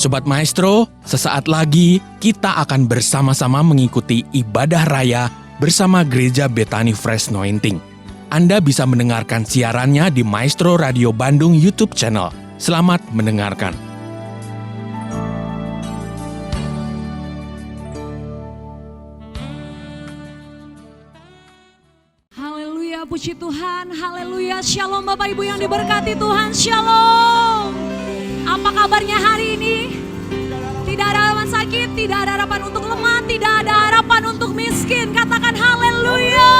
Sobat Maestro, sesaat lagi kita akan bersama-sama mengikuti ibadah raya bersama Gereja Bethany Fresh Anointing. Anda bisa mendengarkan siarannya di Maestro Radio Bandung YouTube channel. Selamat mendengarkan. Haleluya, puji Tuhan, haleluya, shalom Bapak Ibu yang diberkati Tuhan, shalom. Apa kabarnya hari ini? Tidak ada harapan sakit, tidak ada harapan untuk lemah, tidak ada harapan untuk miskin. Katakan haleluya.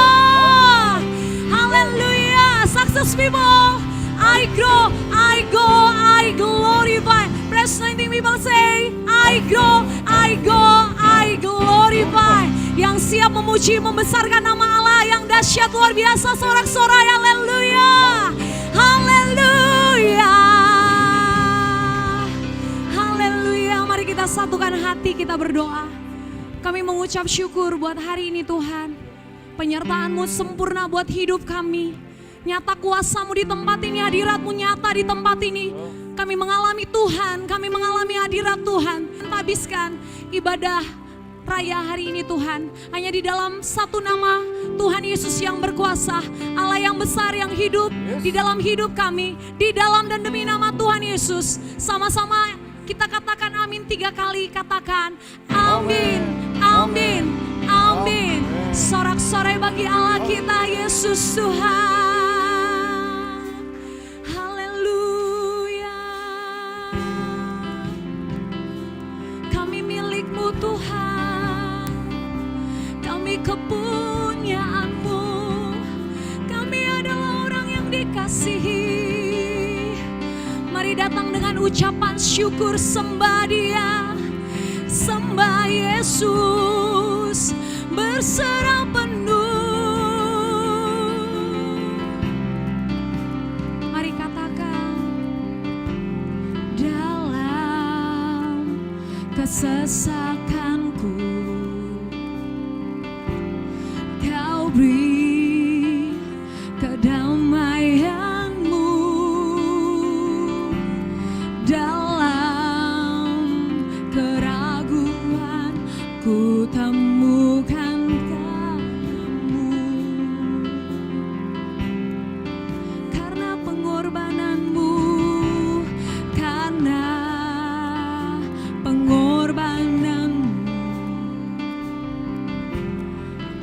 Haleluya. Success people, I grow, I go, I glorify. Fresh Anointing people say, I grow, I go, I glorify. Yang siap memuji, membesarkan nama Allah yang dahsyat luar biasa, sorak-sorai haleluya. Haleluya. Kita satukan hati, kita berdoa. Kami mengucap syukur buat hari ini Tuhan. Penyertaan-Mu sempurna buat hidup kami. Nyata kuasa-Mu di tempat ini, hadirat-Mu nyata di tempat ini. Kami mengalami Tuhan, kami mengalami hadirat Tuhan. Habiskan ibadah raya hari ini Tuhan. Hanya di dalam satu nama Tuhan Yesus yang berkuasa. Allah yang besar yang hidup di dalam hidup kami. Di dalam dan demi nama Tuhan Yesus. Sama-sama kita katakan amin 3 kali, katakan amin, amin, amin. Sorak-sorai bagi Allah kita Yesus Tuhan. Haleluya. Kami milik-Mu Tuhan, kami kepunyaan-Mu, kami adalah orang yang dikasihi. Mari datang dengan ucapan syukur, sembah Dia, sembah Yesus, berserah penuh. Mari katakan, dalam kesesakanku Kau beri kedamaian. Dalam keraguan ku temukan kamu, karena pengorbananmu, karena pengorbananmu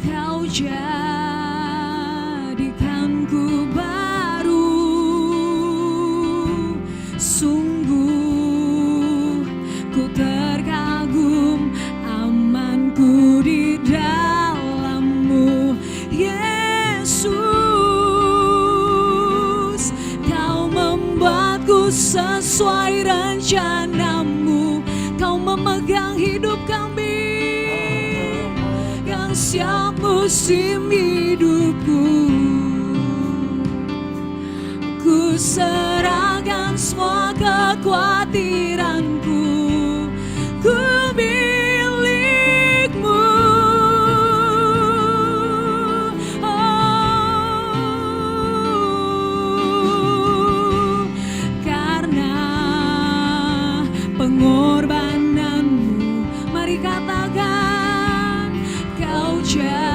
Kau jadikanku baru. Sungguh ku terkagum amanku di dalam-Mu Yesus. Kau membuatku sesuai rencana-Mu. Kau memegang hidup kami yang siap musim hidupku. Ku serahkan semua kekhawatiranku, ku milik-Mu. Oh, karena pengorbanan-Mu, mari katakan, Kau jadikanku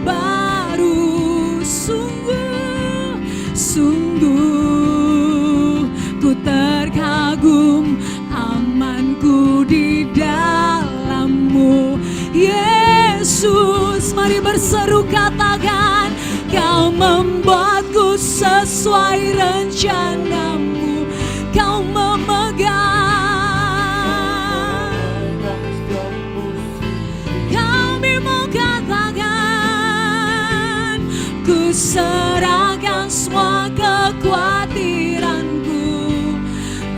baru. Sungguh ku terkagum amanku di dalam-Mu Yesus. Mari berseru katakan, Kau membuatku sesuai rencana-Mu. Kau memegang. Kami mau katakan, ku serahkan semua kekhawatiranku,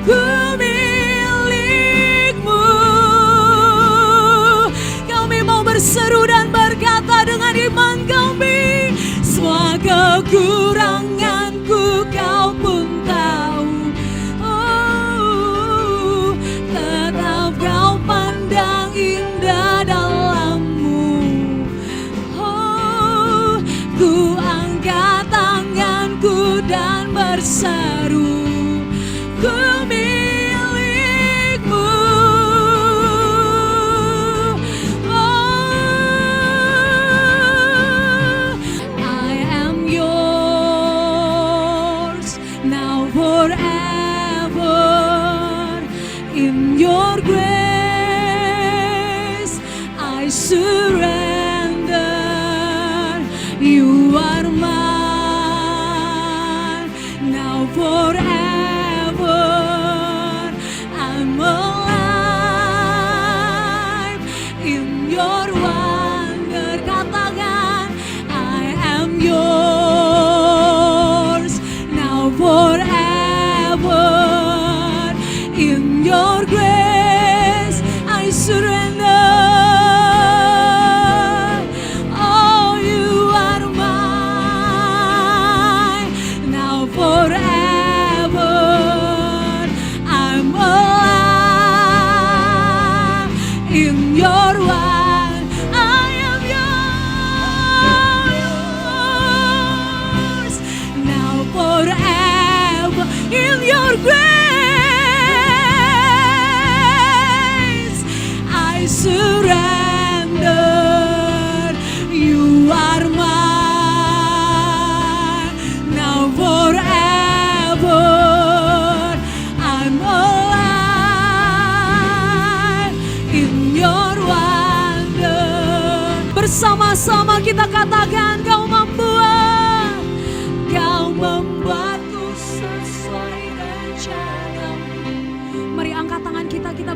ku milik-Mu. Kami mau berseru dan berkata dengan iman kami, semua kekuranganku Kau pun tahu. Oh, tetap Kau pandang indah dalam-Mu. Oh, ku angkat tanganku dan berseru, ku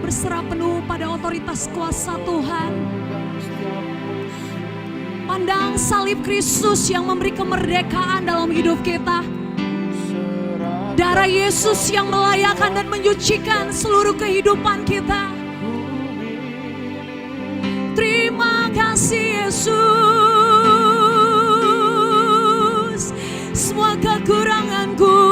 berserah penuh pada otoritas kuasa Tuhan. Pandang salib Kristus yang memberi kemerdekaan dalam hidup kita. Darah Yesus yang melayakan dan menyucikan seluruh kehidupan kita. Terima kasih Yesus. Semua kekuranganku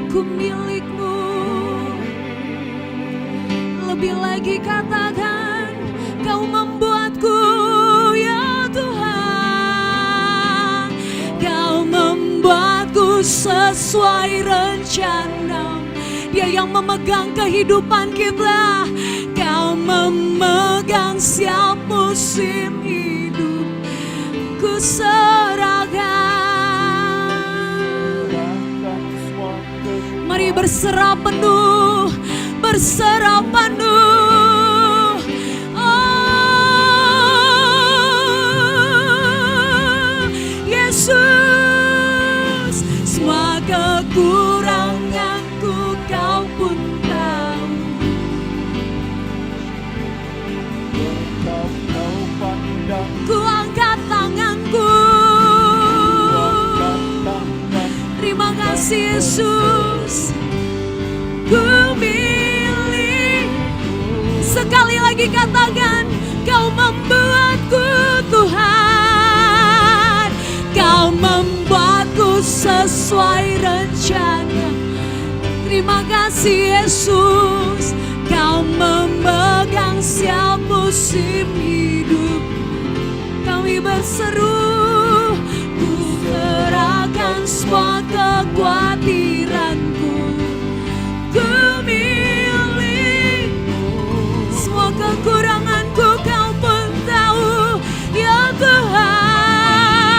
ku milikmu. Lebih lagi katakan, kau membuatku ya Tuhan. Kau membuatku sesuai rencana. Dia yang memegang kehidupan kita. Kau memegang setiap musim hidup. Ku serahkan. Mari berserah penuh, berserah penuh. Oh, Yesus, semua kekuranganku kau pun tahu. Ku angkat tanganku. Terima kasih Yesus. Ku milik. Sekali lagi katakan, kau membuatku Tuhan. Kau membuatku sesuai rencana. Terima kasih Yesus. Kau memegang setiap musim hidup. Kami berseru, ku serahkan semua kekhawatiranku. Ku milik semua kekuranganku, kau pun tahu ya Tuhan.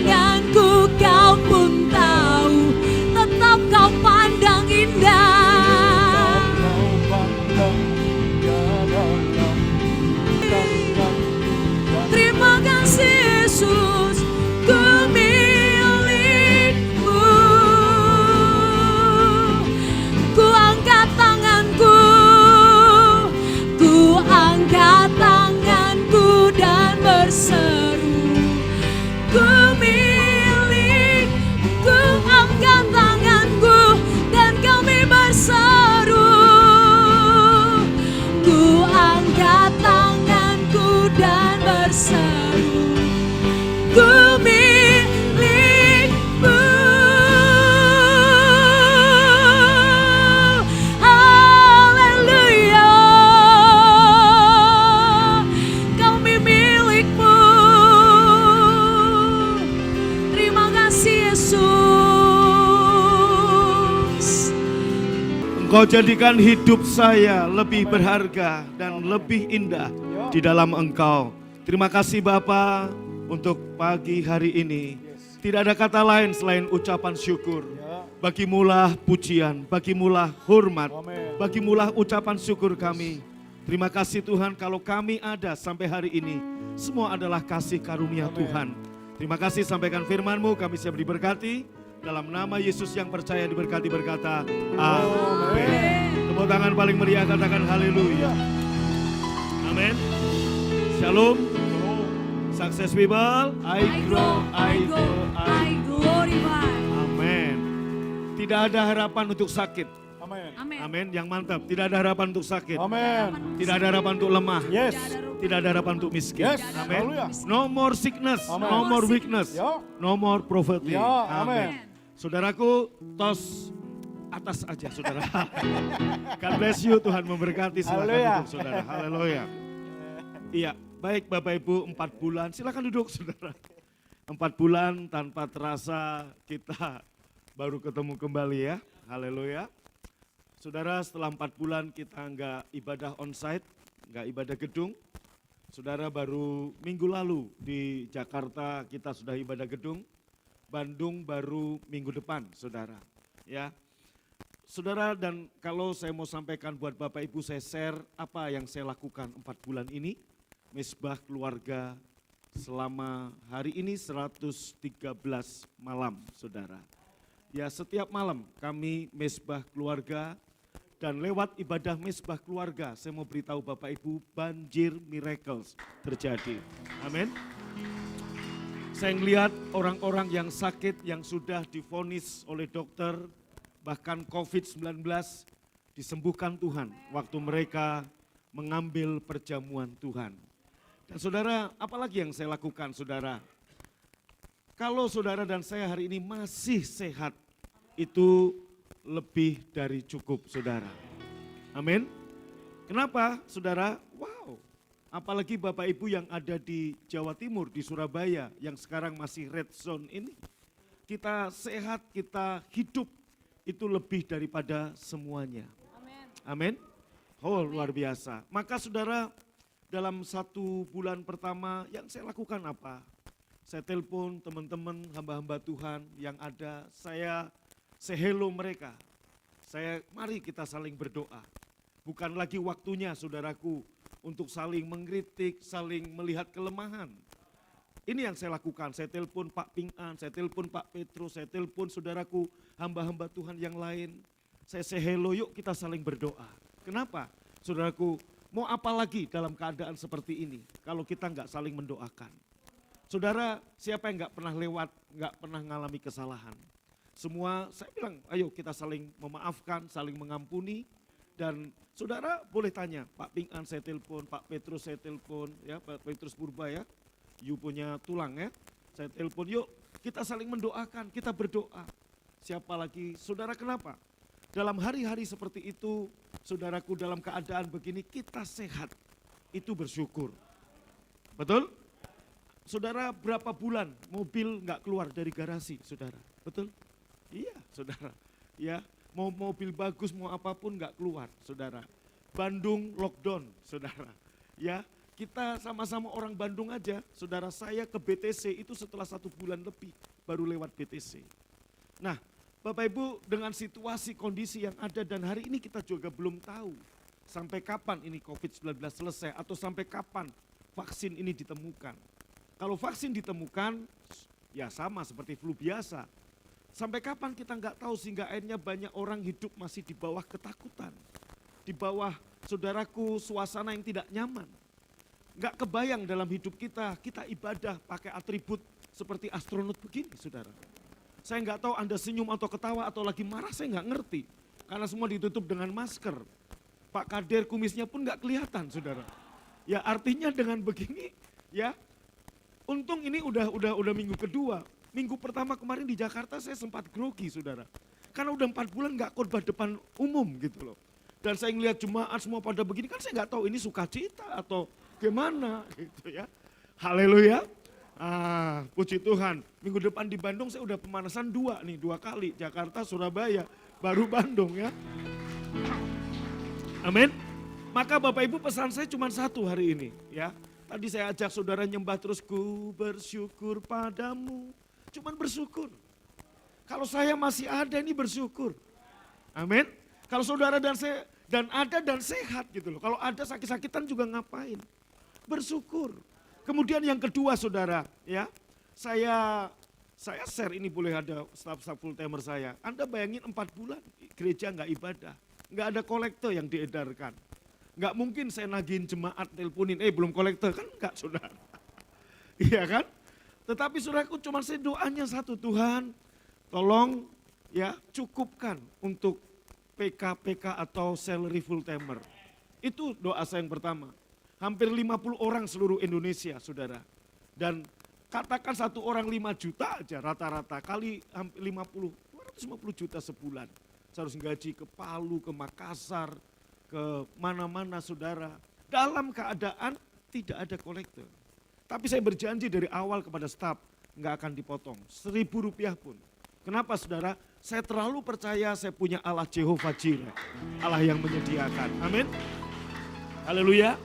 Yanku kau pun tahu, tetap kau pandang indah. Terima kasih Yesus, ku milikmu. Ku angkat tanganku, ku angkat tanganku dan berseru. Ku milik, ku angkat tanganku dan kami berseru. Ku angkat tanganku dan berseru. Ku milikmu. Haleluya. Kami milikmu. Terima kasih Yesus. Engkau jadikan hidup saya lebih berharga dan lebih indah di dalam Engkau. Terima kasih Bapa untuk pagi hari ini. Tidak ada kata lain selain ucapan syukur. Bagimulah pujian, bagimulah hormat, bagimulah ucapan syukur kami. Terima kasih Tuhan kalau kami ada sampai hari ini. Semua adalah kasih karunia Tuhan. Terima kasih sampaikan firman-Mu, kami siap diberkati. Dalam nama Yesus yang percaya diberkati berkata, amin. Tepuk tangan paling meriah katakan haleluya. Amin. Shalom. Success people, I glorify. Amin. Tidak ada harapan untuk sakit. Amin. Amin. Amin. Yang mantap. Tidak ada harapan untuk sakit. Amin. Tidak ada harapan untuk lemah. Yes. Tidak ada harapan untuk miskin. Yes. Amin. Haleluya. No more sickness. Amen. No more weakness. Ya. No more poverty. Ya, amin. Saudaraku, tos atas aja saudara. God bless you. Tuhan memberkati. Silakan Haleluya. duduk saudara. Haleluya. Iya. Baik Bapak Ibu, 4 bulan, silakan duduk saudara. 4 bulan tanpa terasa kita baru ketemu kembali ya, haleluya. Saudara setelah 4 bulan kita enggak ibadah onsite, enggak ibadah gedung. Saudara baru minggu lalu di Jakarta kita sudah ibadah gedung. Bandung baru minggu depan, saudara. Ya, saudara, dan kalau saya mau sampaikan buat Bapak Ibu, saya share apa yang saya lakukan 4 bulan ini. Mesbah keluarga selama hari ini 113 malam, saudara. Ya, setiap malam kami mesbah keluarga, dan lewat ibadah mesbah keluarga, saya mau beritahu Bapak Ibu, banjir miracles terjadi. Amin. Saya melihat orang-orang yang sakit, yang sudah divonis oleh dokter, bahkan COVID-19, disembuhkan Tuhan waktu mereka mengambil perjamuan Tuhan. Dan saudara, apalagi yang saya lakukan, saudara? Kalau saudara dan saya hari ini masih sehat, itu lebih dari cukup, saudara. Amin. Kenapa, saudara? Wow. Apalagi Bapak Ibu yang ada di Jawa Timur, di Surabaya, yang sekarang masih red zone ini. Kita sehat, kita hidup, itu lebih daripada semuanya. Amin. Oh, luar biasa. Maka saudara, dalam 1 bulan pertama yang saya lakukan apa? Saya telepon teman-teman hamba-hamba Tuhan yang ada, saya say hello mereka. Mari kita saling berdoa. Bukan lagi waktunya, saudaraku, untuk saling mengkritik, saling melihat kelemahan. Ini yang saya lakukan, saya telepon Pak Ping'an, saya telepon Pak Petrus, saya telepon saudaraku, hamba-hamba Tuhan yang lain. Saya say hello, yuk kita saling berdoa. Kenapa? Saudaraku, mau apa lagi dalam keadaan seperti ini kalau kita nggak saling mendoakan? Saudara, siapa yang nggak pernah lewat, nggak pernah mengalami kesalahan? Semua saya bilang, ayo kita saling memaafkan, saling mengampuni. Dan saudara boleh tanya, Pak Ping'an saya telepon, Pak Petrus saya telepon, ya Pak Petrus Purba ya, you punya tulang ya, saya telepon, yuk kita saling mendoakan, kita berdoa. Siapa lagi, saudara, kenapa? Dalam hari-hari seperti itu, saudaraku, dalam keadaan begini kita sehat, itu bersyukur. Betul? Saudara, berapa bulan mobil nggak keluar dari garasi, saudara? Betul? Iya, saudara. Ya, mau mobil bagus, mau apapun nggak keluar, saudara. Bandung lockdown, saudara. Ya, kita sama-sama orang Bandung aja, saudara. Saya ke BTC itu setelah 1 bulan lebih, baru lewat BTC. Nah, Bapak Ibu, dengan situasi kondisi yang ada dan hari ini kita juga belum tahu sampai kapan ini COVID-19 selesai atau sampai kapan vaksin ini ditemukan. Kalau vaksin ditemukan, ya sama seperti flu biasa. Sampai kapan kita nggak tahu, sehingga akhirnya banyak orang hidup masih di bawah ketakutan. Di bawah, saudaraku, suasana yang tidak nyaman. Nggak kebayang dalam hidup kita ibadah pakai atribut seperti astronot begini, saudara. Saya nggak tahu Anda senyum atau ketawa atau lagi marah, saya nggak ngerti. Karena semua ditutup dengan masker. Pak Kader kumisnya pun nggak kelihatan, saudara. Ya artinya dengan begini, ya untung ini udah minggu kedua. Minggu pertama kemarin di Jakarta saya sempat grogi, saudara. Karena udah 4 bulan nggak khotbah depan umum gitu loh. Dan saya ngelihat jemaat semua pada begini, kan saya nggak tahu ini sukacita atau gimana gitu ya. Haleluya. Puji Tuhan. Minggu depan di Bandung saya udah pemanasan 2 kali. Jakarta, Surabaya, baru Bandung ya. Amin. Maka Bapak Ibu, pesan saya cuma 1 hari ini ya. Tadi saya ajak saudara nyembah terus, ku bersyukur padamu. Cuman bersyukur. Kalau saya masih ada ini bersyukur. Amin. Kalau saudara dan saya dan ada dan sehat gitu loh. Kalau ada sakit-sakitan juga ngapain? Bersyukur. Kemudian yang kedua, saudara, ya. Saya share ini, boleh ada staf-staf full timer saya. Anda bayangin 4 bulan gereja nggak ibadah. Nggak ada kolektor yang diedarkan. Nggak mungkin saya nagihin jemaat, teleponin, belum kolektor, kan enggak, saudara. Iya kan? Tetapi saudaraku, cuma saya doanya 1, Tuhan tolong ya cukupkan untuk PK atau salary full timer. Itu doa saya yang pertama. Hampir 50 orang seluruh Indonesia, saudara. Dan katakan 1 orang 5 juta aja rata-rata, kali hampir 250 juta sebulan. Saya harus gaji ke Palu, ke Makassar, ke mana-mana, saudara. Dalam keadaan tidak ada kolektor. Tapi saya berjanji dari awal kepada staf, nggak akan dipotong, Rp1.000 pun. Kenapa, saudara? Saya terlalu percaya saya punya Allah Jehovah Jireh, Allah yang menyediakan. Amin. Haleluya.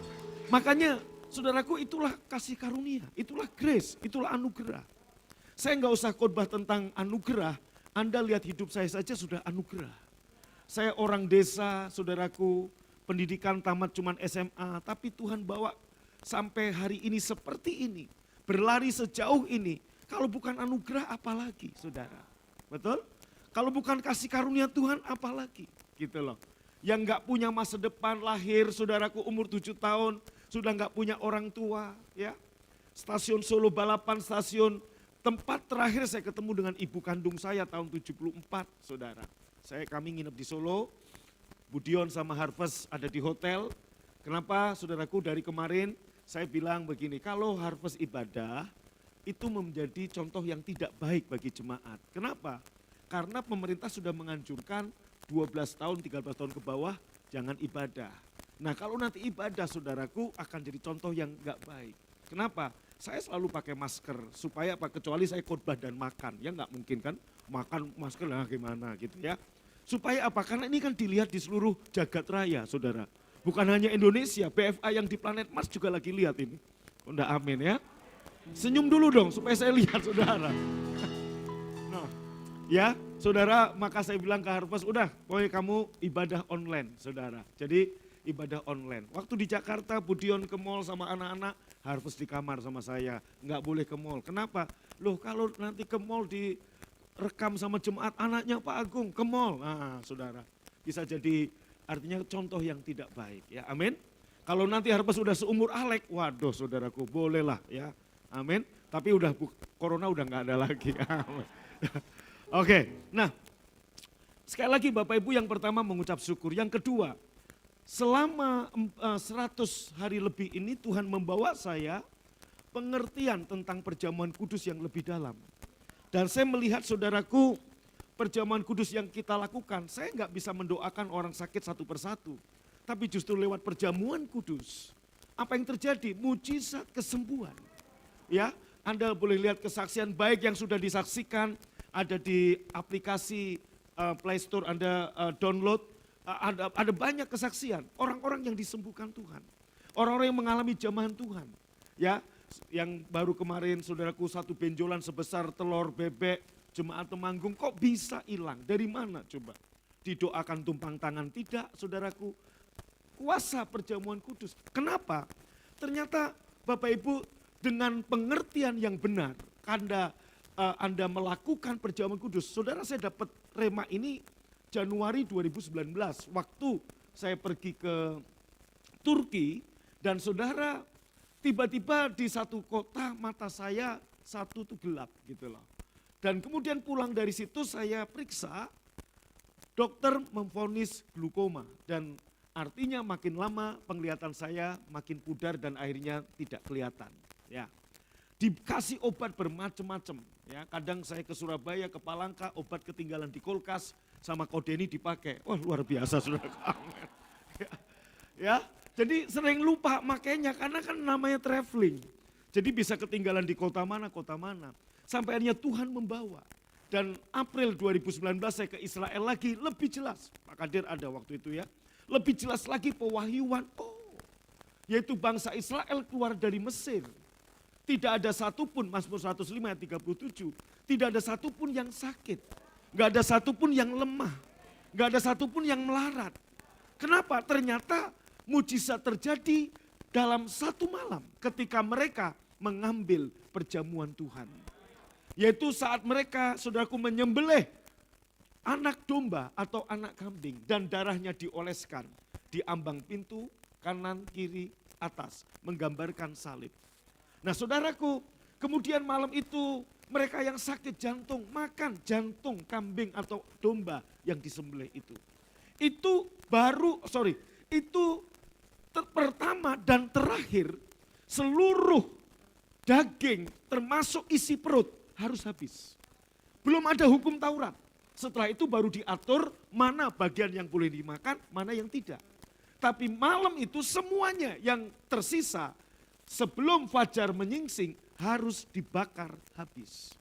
Makanya, saudaraku, itulah kasih karunia, itulah grace, itulah anugerah. Saya nggak usah khotbah tentang anugerah, Anda lihat hidup saya saja sudah anugerah. Saya orang desa, saudaraku, pendidikan tamat cuman SMA, tapi Tuhan bawa sampai hari ini seperti ini. Berlari sejauh ini, kalau bukan anugerah apalagi saudara. Betul? Kalau bukan kasih karunia Tuhan apalagi gitu loh. Yang nggak punya masa depan lahir, saudaraku umur 7 tahun, sudah nggak punya orang tua ya. Stasiun Solo Balapan, stasiun tempat terakhir saya ketemu dengan ibu kandung saya tahun 74 saudara. Kami nginep di Solo, Budion sama Harvest ada di hotel. Kenapa saudaraku dari kemarin saya bilang begini, kalau Harvest ibadah itu menjadi contoh yang tidak baik bagi jemaat. Kenapa? Karena pemerintah sudah menganjurkan 12 tahun, 13 tahun ke bawah jangan ibadah. Nah kalau nanti ibadah saudaraku akan jadi contoh yang gak baik. Kenapa? Saya selalu pakai masker supaya apa? Kecuali saya khotbah dan makan, ya nggak mungkin kan makan masker lah gimana gitu ya. Supaya apa? Karena ini kan dilihat di seluruh jagat raya saudara. Bukan hanya Indonesia, BFA yang di planet Mars juga lagi lihat ini. Udah amin ya. Senyum dulu dong supaya saya lihat saudara. Nah, ya saudara, maka saya bilang ke Harvest, udah pokoknya kamu ibadah online saudara. Jadi ibadah online. Waktu di Jakarta Budion ke mall sama anak-anak, Harvest di kamar sama saya, nggak boleh ke mall. Kenapa? Loh kalau nanti ke mall direkam sama jemaat anaknya Pak Agung ke mall. Nah saudara, bisa jadi artinya contoh yang tidak baik ya, amin. Kalau nanti Harvest sudah seumur Alek, waduh saudaraku bolehlah ya, amin. Tapi udah corona udah nggak ada lagi. Oke, nah sekali lagi Bapak Ibu yang pertama mengucap syukur, yang kedua selama 100 hari lebih ini Tuhan membawa saya pengertian tentang perjamuan kudus yang lebih dalam. Dan saya melihat saudaraku perjamuan kudus yang kita lakukan, saya nggak bisa mendoakan orang sakit satu persatu. Tapi justru lewat perjamuan kudus, apa yang terjadi? Mujizat kesembuhan. Ya, Anda boleh lihat kesaksian baik yang sudah disaksikan, ada di aplikasi Play Store Anda download. Ada banyak kesaksian, orang-orang yang disembuhkan Tuhan. Orang-orang yang mengalami jamahan Tuhan. Ya, yang baru kemarin saudaraku satu benjolan sebesar telur bebek, jemaat Temanggung kok bisa hilang? Dari mana coba? Didoakan tumpang tangan? Tidak saudaraku. Kuasa perjamuan kudus. Kenapa? Ternyata Bapak Ibu dengan pengertian yang benar, Anda melakukan perjamuan kudus. Saudara, saya dapat rema ini Januari 2019, waktu saya pergi ke Turki dan saudara tiba-tiba di satu kota mata saya satu tuh gelap gitu loh. Dan kemudian pulang dari situ saya periksa, dokter memvonis glukoma dan artinya makin lama penglihatan saya makin pudar dan akhirnya tidak kelihatan. Ya, dikasih obat bermacam-macam. Ya, kadang saya ke Surabaya, ke Palangka, obat ketinggalan di kulkas. Sama Kodeni dipakai, wah luar biasa saudara. Ya, jadi sering lupa makanya karena kan namanya traveling. Jadi bisa ketinggalan di kota mana. Sampai akhirnya Tuhan membawa. Dan April 2019 saya ke Israel lagi, lebih jelas. Pak Kadir ada waktu itu ya. Lebih jelas lagi pewahyuan, yaitu bangsa Israel keluar dari Mesir. Tidak ada satupun, Mazmur 105 ayat 37, tidak ada satupun yang sakit. Gak ada satupun yang lemah, gak ada satupun yang melarat. Kenapa? Ternyata mujizat terjadi dalam satu malam ketika mereka mengambil perjamuan Tuhan. Yaitu saat mereka, saudaraku, menyembelih anak domba atau anak kambing dan darahnya dioleskan di ambang pintu kanan, kiri, atas, menggambarkan salib. Nah saudaraku, kemudian malam itu mereka yang sakit jantung makan jantung kambing atau domba yang disembelih itu. Itu pertama dan terakhir seluruh daging termasuk isi perut harus habis. Belum ada hukum Taurat. Setelah itu baru diatur mana bagian yang boleh dimakan, mana yang tidak. Tapi malam itu semuanya yang tersisa sebelum fajar menyingsing harus dibakar habis.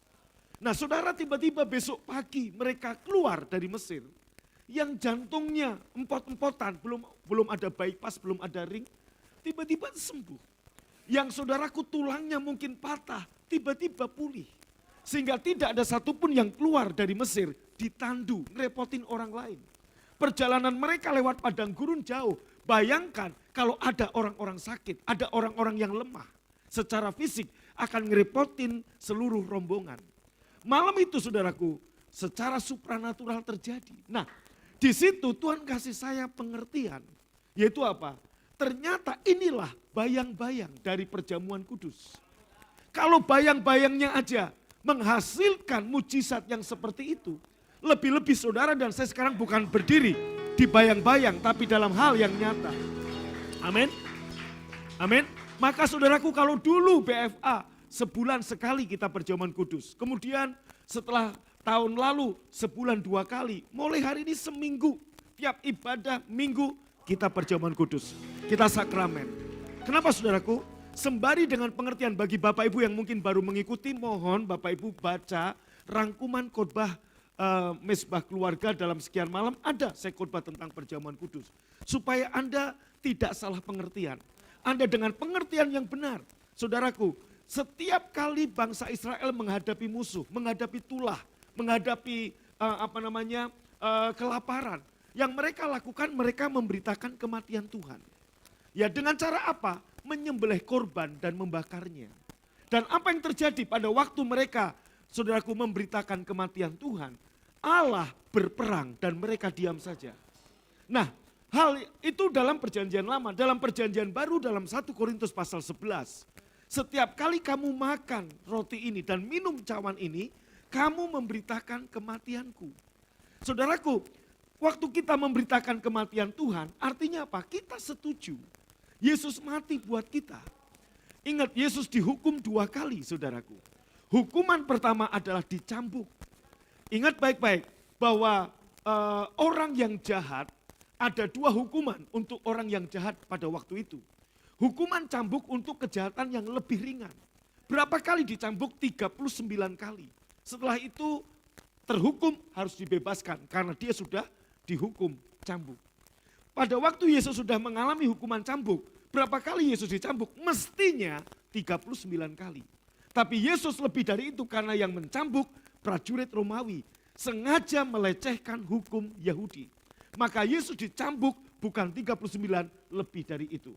Nah saudara, tiba-tiba besok pagi mereka keluar dari Mesir. Yang jantungnya empot-empotan, belum ada bypass, belum ada ring, tiba-tiba sembuh. Yang saudaraku tulangnya mungkin patah, tiba-tiba pulih. Sehingga tidak ada satupun yang keluar dari Mesir ditandu, ngerepotin orang lain. Perjalanan mereka lewat padang gurun jauh. Bayangkan kalau ada orang-orang sakit, ada orang-orang yang lemah. Secara fisik akan ngerepotin seluruh rombongan. Malam itu saudaraku, secara supranatural terjadi. Nah, di situ Tuhan kasih saya pengertian. Yaitu apa? Ternyata inilah bayang-bayang dari perjamuan kudus. Kalau bayang-bayangnya aja menghasilkan mujizat yang seperti itu. Lebih-lebih saudara dan saya sekarang bukan berdiri di bayang-bayang, tapi dalam hal yang nyata. Amin. Amin. Maka saudaraku, kalau dulu BFA sebulan sekali kita perjamuan kudus. Kemudian setelah tahun lalu sebulan 2 kali. Mulai hari ini seminggu, tiap ibadah minggu kita perjamuan kudus. Kita sakramen. Kenapa saudaraku? Sembari dengan pengertian bagi Bapak Ibu yang mungkin baru mengikuti, mohon Bapak Ibu baca rangkuman khotbah Mesbah Keluarga dalam sekian malam. Ada saya khotbah tentang perjamuan kudus. Supaya Anda tidak salah pengertian. Anda dengan pengertian yang benar. Saudaraku, setiap kali bangsa Israel menghadapi musuh, menghadapi tulah, menghadapi kelaparan. Yang mereka lakukan, mereka memberitakan kematian Tuhan. Ya dengan cara apa? Menyembelih korban dan membakarnya. Dan apa yang terjadi pada waktu mereka, saudaraku, memberitakan kematian Tuhan? Allah berperang dan mereka diam saja. Nah, hal itu dalam perjanjian lama. Dalam perjanjian baru dalam 1 Korintus pasal 11. Setiap kali kamu makan roti ini dan minum cawan ini, kamu memberitakan kematianku. Saudaraku, waktu kita memberitakan kematian Tuhan, artinya apa? Kita setuju. Yesus mati buat kita. Ingat, Yesus dihukum 2 kali, saudaraku. Hukuman pertama adalah dicambuk. Ingat baik-baik bahwa orang yang jahat, ada 2 hukuman untuk orang yang jahat pada waktu itu. Hukuman cambuk untuk kejahatan yang lebih ringan. Berapa kali dicambuk? 39 kali. Setelah itu terhukum harus dibebaskan karena dia sudah dihukum cambuk. Pada waktu Yesus sudah mengalami hukuman cambuk, berapa kali Yesus dicambuk? Mestinya 39 kali. Tapi Yesus lebih dari itu karena yang mencambuk prajurit Romawi sengaja melecehkan hukum Yahudi. Maka Yesus dicambuk bukan 39, lebih dari itu.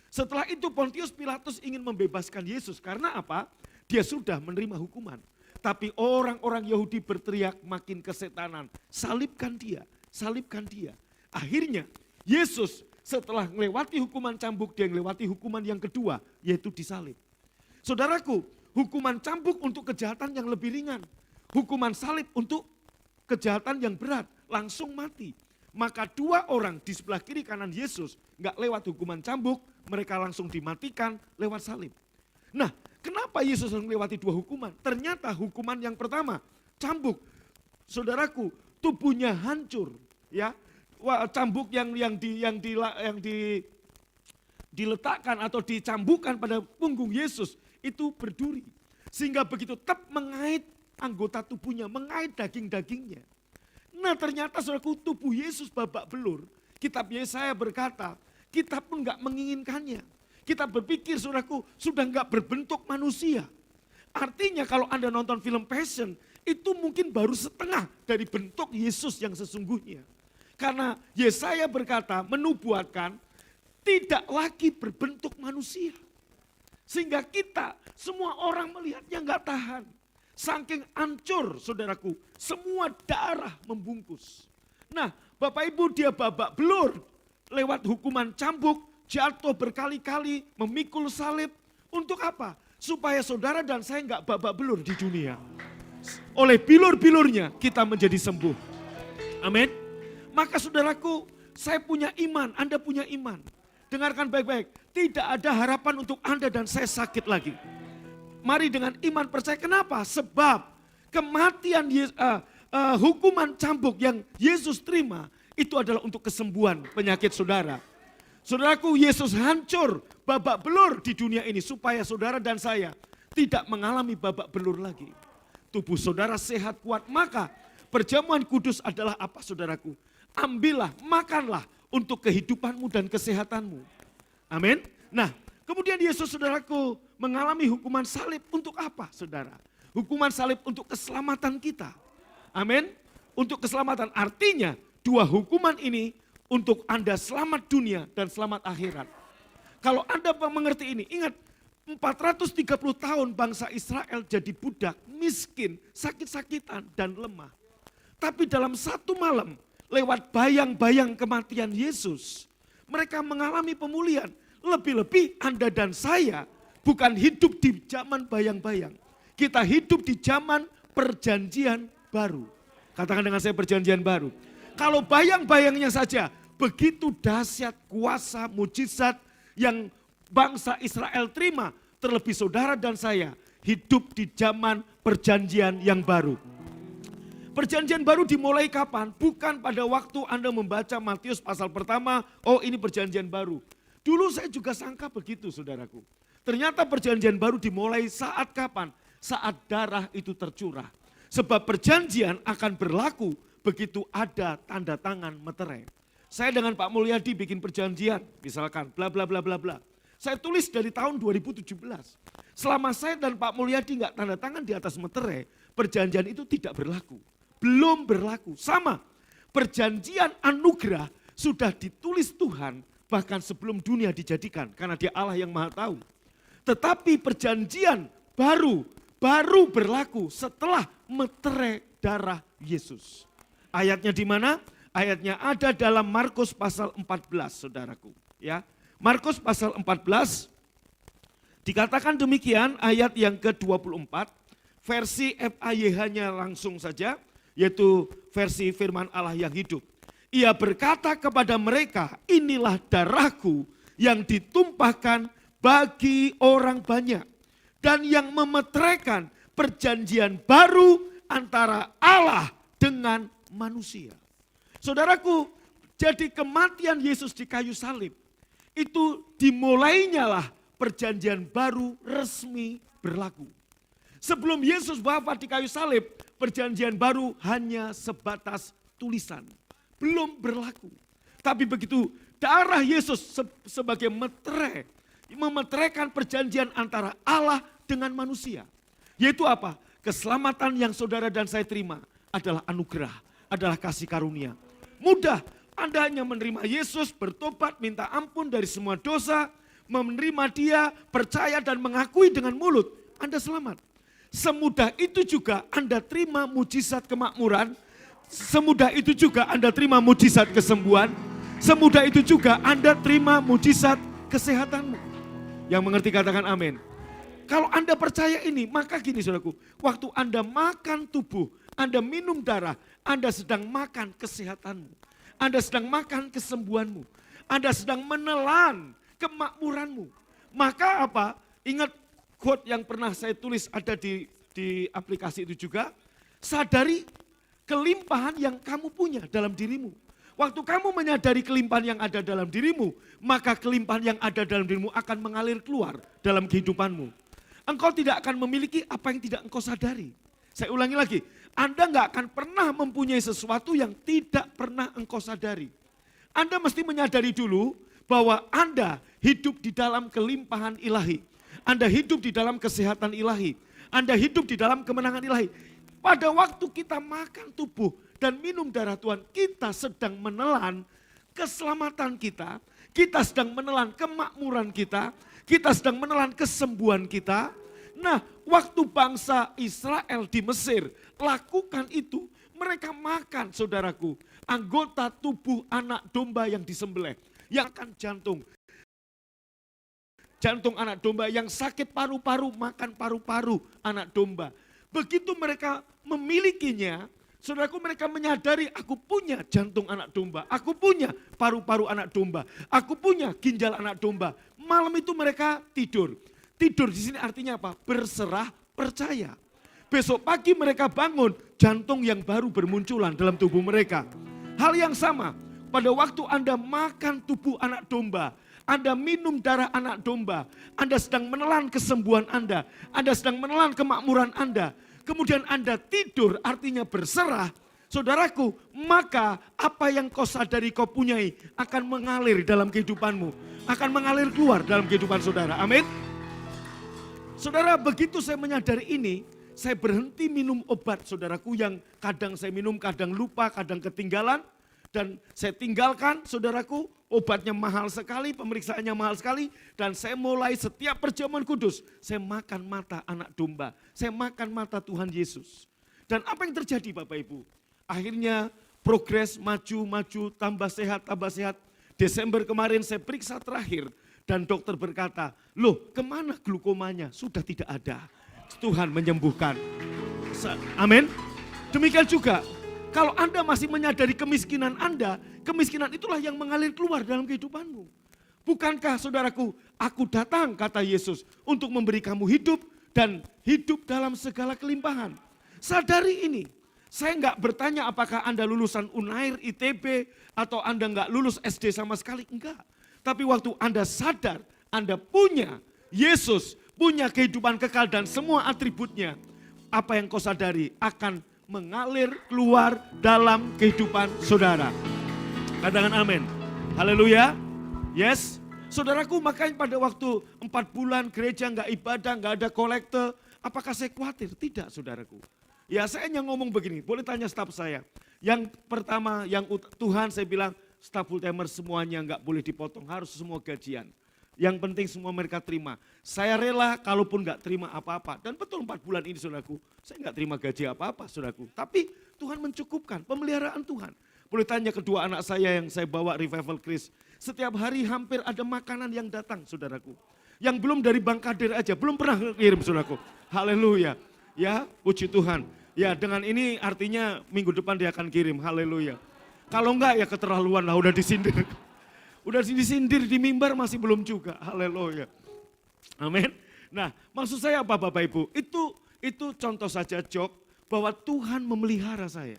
Setelah itu Pontius Pilatus ingin membebaskan Yesus karena apa? Dia sudah menerima hukuman. Tapi orang-orang Yahudi berteriak makin kesetanan, salibkan dia, salibkan dia. Akhirnya Yesus setelah melewati hukuman cambuk, dia melewati hukuman yang kedua, yaitu disalib. Saudaraku, hukuman cambuk untuk kejahatan yang lebih ringan. Hukuman salib untuk kejahatan yang berat, langsung mati. Maka 2 orang di sebelah kiri kanan Yesus gak lewat hukuman cambuk, mereka langsung dimatikan lewat salib. Nah, kenapa Yesus harus melewati 2 hukuman? Ternyata hukuman yang pertama, cambuk. Saudaraku, tubuhnya hancur, ya. Cambuk yang diletakkan atau dicambukkan pada punggung Yesus itu berduri. Sehingga begitu tetap mengait anggota tubuhnya, mengait daging-dagingnya. Nah ternyata saudaraku, tubuh Yesus babak belur. Kitab Yesaya berkata, kita pun gak menginginkannya. Kita berpikir saudaraku, sudah gak berbentuk manusia. Artinya kalau Anda nonton film Passion, itu mungkin baru setengah dari bentuk Yesus yang sesungguhnya. Karena Yesaya berkata, menubuatkan tidak lagi berbentuk manusia. Sehingga kita, semua orang melihatnya gak tahan. Saking hancur saudaraku, semua darah membungkus. Nah Bapak Ibu, dia babak belur lewat hukuman cambuk, jatuh berkali-kali, memikul salib. Untuk apa? Supaya saudara dan saya gak babak belur di dunia. Oleh bilur-bilurnya kita menjadi sembuh. Amin. Maka saudaraku, saya punya iman, Anda punya iman. Dengarkan baik-baik, tidak ada harapan untuk Anda dan saya sakit lagi. Mari dengan iman percaya. Kenapa? Sebab kematian, hukuman cambuk yang Yesus terima, itu adalah untuk kesembuhan penyakit saudara. Saudaraku, Yesus hancur, babak belur di dunia ini supaya saudara dan saya tidak mengalami babak belur lagi. Tubuh saudara sehat kuat, maka perjamuan kudus adalah apa saudaraku? Ambillah, makanlah untuk kehidupanmu dan kesehatanmu. Amin. Nah, kemudian Yesus saudaraku mengalami hukuman salib untuk apa saudara? Hukuman salib untuk keselamatan kita. Amin. Untuk keselamatan, artinya dua hukuman ini untuk Anda selamat dunia dan selamat akhirat. Kalau Anda mengerti ini, ingat 430 tahun bangsa Israel jadi budak, miskin, sakit-sakitan dan lemah. Tapi dalam satu malam, lewat bayang-bayang kematian Yesus, mereka mengalami pemulihan. Lebih-lebih Anda dan saya bukan hidup di zaman bayang-bayang. Kita hidup di zaman perjanjian baru. Katakan dengan saya, perjanjian baru. Kalau bayang-bayangnya saja begitu dahsyat kuasa mujizat yang bangsa Israel terima, terlebih saudara dan saya hidup di zaman perjanjian yang baru. Perjanjian baru dimulai kapan? Bukan pada waktu Anda membaca Matius pasal pertama, oh ini perjanjian baru. Dulu saya juga sangka begitu saudaraku. Ternyata perjanjian baru dimulai saat kapan? Saat darah itu tercurah. Sebab perjanjian akan berlaku begitu ada tanda tangan meterai. Saya dengan Pak Mulyadi bikin perjanjian, misalkan bla bla bla bla bla. Saya tulis dari tahun 2017. Selama saya dan Pak Mulyadi nggak tanda tangan di atas meterai, perjanjian itu tidak berlaku. Belum berlaku. Sama, perjanjian anugerah sudah ditulis Tuhan bahkan sebelum dunia dijadikan. Karena Dia Allah yang Maha Tahu. Tetapi perjanjian baru berlaku setelah meterai darah Yesus. Ayatnya di mana? Ayatnya ada dalam Markus pasal 14, saudaraku. Ya, Markus pasal 14 dikatakan demikian, ayat yang ke-24, versi FAYH-nya langsung saja, yaitu versi firman Allah yang hidup. Ia berkata kepada mereka, inilah darahku yang ditumpahkan bagi orang banyak dan yang memeteraikan perjanjian baru antara Allah dengan manusia. Saudaraku, jadi kematian Yesus di kayu salib, itu dimulainya lah perjanjian baru resmi berlaku. Sebelum Yesus wafat di kayu salib, perjanjian baru hanya sebatas tulisan, belum berlaku. Tapi begitu darah Yesus sebagai meterai, memeteraikan perjanjian antara Allah dengan manusia. Yaitu apa? Keselamatan yang saudara dan saya terima adalah anugerah, adalah kasih karunia. Mudah, Anda hanya menerima Yesus, bertobat, minta ampun dari semua dosa, menerima Dia, percaya dan mengakui dengan mulut, Anda selamat. Semudah itu juga Anda terima mujizat kemakmuran, semudah itu juga Anda terima mujizat kesembuhan, semudah itu juga Anda terima mujizat kesehatanmu. Yang mengerti katakan amin. Kalau Anda percaya ini, maka gini saudaraku, waktu Anda makan tubuh, Anda minum darah, Anda sedang makan kesehatanmu. Anda sedang makan kesembuhanmu. Anda sedang menelan kemakmuranmu. Maka apa? Ingat quote yang pernah saya tulis ada di aplikasi itu juga. Sadari kelimpahan yang kamu punya dalam dirimu. Waktu kamu menyadari kelimpahan yang ada dalam dirimu, maka kelimpahan yang ada dalam dirimu akan mengalir keluar dalam kehidupanmu. Engkau tidak akan memiliki apa yang tidak engkau sadari. Saya ulangi lagi, Anda nggak akan pernah mempunyai sesuatu yang tidak pernah engkau sadari. Anda mesti menyadari dulu bahwa Anda hidup di dalam kelimpahan ilahi. Anda hidup di dalam kesehatan ilahi. Anda hidup di dalam kemenangan ilahi. Pada waktu kita makan tubuh dan minum darah Tuhan, kita sedang menelan keselamatan kita sedang menelan kemakmuran kita sedang menelan kesembuhan kita. Nah, waktu bangsa Israel di Mesir lakukan itu, mereka makan, saudaraku, anggota tubuh anak domba yang disembelih, yang akan jantung anak domba, yang sakit paru-paru makan paru-paru anak domba. Begitu mereka memilikinya, saudaraku, mereka menyadari aku punya jantung anak domba, aku punya paru-paru anak domba, aku punya ginjal anak domba. Malam itu mereka tidur. Tidur di sini artinya apa? Berserah percaya. Besok pagi mereka bangun, jantung yang baru bermunculan dalam tubuh mereka. Hal yang sama, pada waktu Anda makan tubuh anak domba, Anda minum darah anak domba, Anda sedang menelan kesembuhan Anda sedang menelan kemakmuran Anda. Kemudian Anda tidur, artinya berserah, saudaraku, maka apa yang kau sadari kau punyai akan mengalir dalam kehidupanmu, akan mengalir keluar dalam kehidupan saudara. Amin. Saudara, begitu saya menyadari ini, saya berhenti minum obat, saudaraku, yang kadang saya minum, kadang lupa, kadang ketinggalan. Dan saya tinggalkan, saudaraku, obatnya mahal sekali, pemeriksaannya mahal sekali. Dan saya mulai setiap perjamuan kudus, saya makan mata anak domba. Saya makan mata Tuhan Yesus. Dan apa yang terjadi Bapak Ibu? Akhirnya progres, maju, tambah sehat. Desember kemarin saya periksa terakhir. Dan dokter berkata, loh kemana glukomanya? Sudah tidak ada. Tuhan menyembuhkan. Amin. Demikian juga. Kalau Anda masih menyadari kemiskinan Anda, kemiskinan itulah yang mengalir keluar dalam kehidupanmu. Bukankah saudaraku, aku datang kata Yesus untuk memberi kamu hidup dan hidup dalam segala kelimpahan. Sadari ini, saya enggak bertanya apakah Anda lulusan Unair, ITB, atau Anda enggak lulus SD sama sekali, enggak. Tapi waktu Anda sadar, Anda punya Yesus, punya kehidupan kekal dan semua atributnya, apa yang kau sadari akan mengalir keluar dalam kehidupan saudara. Katakan amin. Haleluya. Yes. Saudaraku, makanya pada waktu 4 bulan gereja nggak ibadah, nggak ada kolekte, apakah saya khawatir? Tidak, saudaraku. Ya saya hanya ngomong begini, boleh tanya staf saya. Yang pertama, yang Tuhan saya bilang, staf full timer semuanya nggak boleh dipotong, harus semua gajian. Yang penting semua mereka terima. Saya rela kalaupun nggak terima apa-apa. Dan betul 4 bulan ini saudaraku, saya nggak terima gaji apa-apa saudaraku. Tapi Tuhan mencukupkan, pemeliharaan Tuhan. Boleh tanya kedua anak saya yang saya bawa Revival Chris. Setiap hari hampir ada makanan yang datang saudaraku. Yang belum dari Bangkader aja, belum pernah kirim saudaraku. Haleluya. Ya, puji Tuhan. Ya dengan ini artinya minggu depan dia akan kirim, haleluya. Kalau enggak ya keterlaluan lah, udah disindir. Udah disindir di mimbar masih belum juga. Haleluya. Amin. Nah, maksud saya apa Bapak Ibu? Itu contoh saja joke bahwa Tuhan memelihara saya.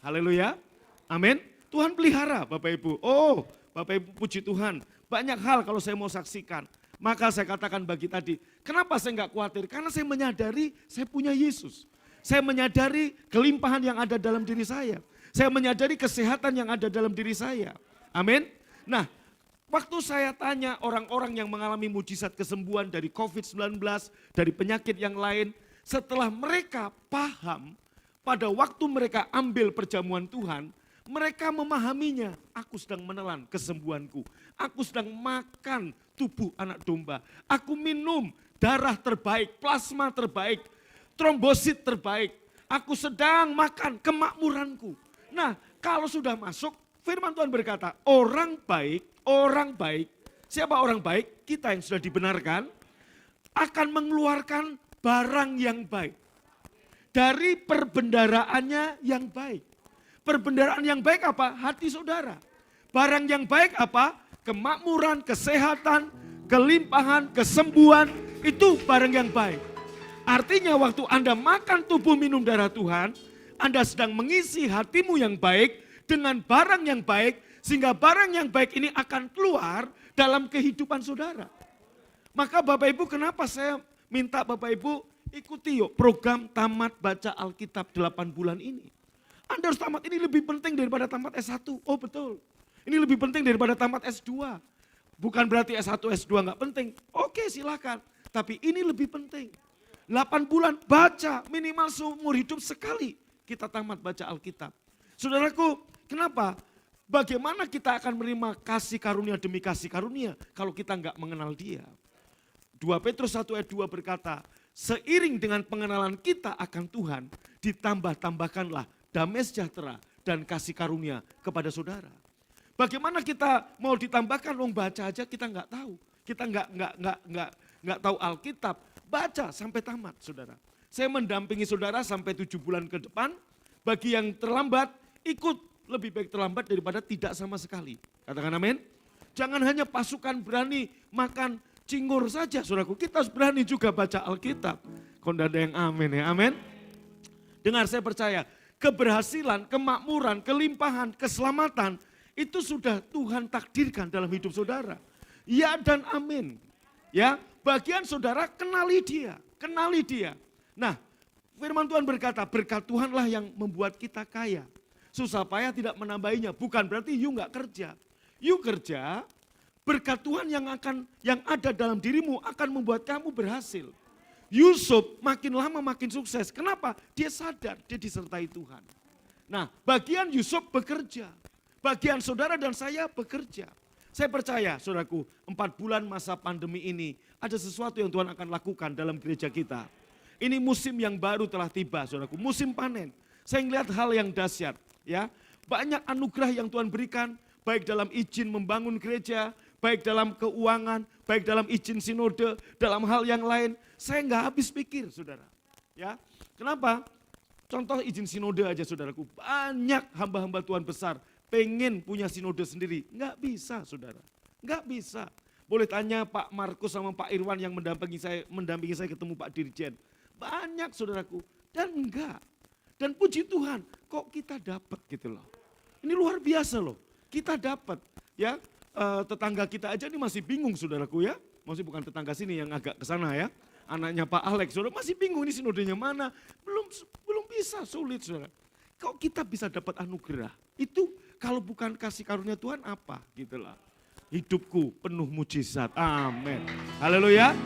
Haleluya. Amin. Tuhan pelihara Bapak Ibu. Oh, Bapak Ibu puji Tuhan. Banyak hal kalau saya mau saksikan. Maka saya katakan bagi tadi, kenapa saya enggak khawatir? Karena saya menyadari saya punya Yesus. Saya menyadari kelimpahan yang ada dalam diri saya. Saya menyadari kesehatan yang ada dalam diri saya. Amin. Nah, waktu saya tanya orang-orang yang mengalami mujizat kesembuhan dari COVID-19, dari penyakit yang lain, setelah mereka paham, pada waktu mereka ambil perjamuan Tuhan, mereka memahaminya. Aku sedang menelan kesembuhanku. Aku sedang makan tubuh anak domba. Aku minum darah terbaik, plasma terbaik, trombosit terbaik. Aku sedang makan kemakmuranku. Nah, kalau sudah masuk, firman Tuhan berkata, orang baik, siapa orang baik? Kita yang sudah dibenarkan, akan mengeluarkan barang yang baik. Dari perbendaraannya yang baik. Perbendaraan yang baik apa? Hati saudara. Barang yang baik apa? Kemakmuran, kesehatan, kelimpahan, kesembuhan, itu barang yang baik. Artinya waktu Anda makan tubuh minum darah Tuhan, Anda sedang mengisi hatimu yang baik dengan barang yang baik, sehingga barang yang baik ini akan keluar dalam kehidupan saudara. Maka Bapak Ibu, kenapa saya minta Bapak Ibu ikuti yuk program tamat baca Alkitab 8 bulan ini. Anda harus tamat, ini lebih penting daripada tamat S1. Oh betul, ini lebih penting daripada tamat S2. Bukan berarti S1, S2 nggak penting. Oke silakan, tapi ini lebih penting. 8 bulan baca, minimal seumur hidup sekali kita tamat baca Alkitab. Saudaraku, kenapa? Bagaimana kita akan menerima kasih karunia demi kasih karunia kalau kita nggak mengenal Dia? 2 Petrus 1 ayat 2 berkata, seiring dengan pengenalan kita akan Tuhan, ditambah-tambahkanlah damai sejahtera dan kasih karunia kepada saudara. Bagaimana kita mau ditambahkan? Wong baca aja kita nggak tahu. Kita nggak tahu Alkitab. Baca sampai tamat, saudara. Saya mendampingi saudara sampai 7 bulan ke depan. Bagi yang terlambat, ikut. Lebih baik terlambat daripada tidak sama sekali. Katakan amin. Jangan hanya pasukan berani makan cingur saja, saudaraku. Kita harus berani juga baca Alkitab. Kok ada yang amin ya, amin. Dengar, saya percaya keberhasilan, kemakmuran, kelimpahan, keselamatan itu sudah Tuhan takdirkan dalam hidup saudara. Ya dan amin. Ya, bagian saudara kenali Dia, kenali Dia. Nah, firman Tuhan berkata, berkat Tuhanlah yang membuat kita kaya. Susah payah tidak menambahinya, bukan berarti you nggak kerja. You kerja, berkat Tuhan yang ada dalam dirimu akan membuat kamu berhasil. Yusuf makin lama makin sukses. Kenapa? Dia sadar, dia disertai Tuhan. Nah, bagian Yusuf bekerja. Bagian saudara dan saya bekerja. Saya percaya, saudaraku, 4 bulan masa pandemi ini ada sesuatu yang Tuhan akan lakukan dalam gereja kita. Ini musim yang baru telah tiba, saudaraku. Musim panen. Saya melihat hal yang dahsyat, ya. Banyak anugerah yang Tuhan berikan, baik dalam izin membangun gereja, baik dalam keuangan, baik dalam izin sinode, dalam hal yang lain. Saya nggak habis pikir, saudara. Ya, kenapa? Contoh izin sinode aja, saudaraku. Banyak hamba-hamba Tuhan besar pengen punya sinode sendiri. Nggak bisa, saudara. Nggak bisa. Boleh tanya Pak Markus sama Pak Irwan yang mendampingi saya ketemu Pak Dirjen. Banyak, saudaraku. Dan enggak. Dan puji Tuhan, kok kita dapat gitu loh. Ini luar biasa loh. Kita dapat, ya. Tetangga kita aja ini masih bingung, saudaraku ya. Masih bukan tetangga sini yang agak ke sana ya. Anaknya Pak Alex, saudara masih bingung ini sinodenya mana. Belum bisa, sulit, saudara. Kok kita bisa dapat anugerah? Itu kalau bukan kasih karunia Tuhan apa? Gitulah. Hidupku penuh mujizat. Amin. Haleluya.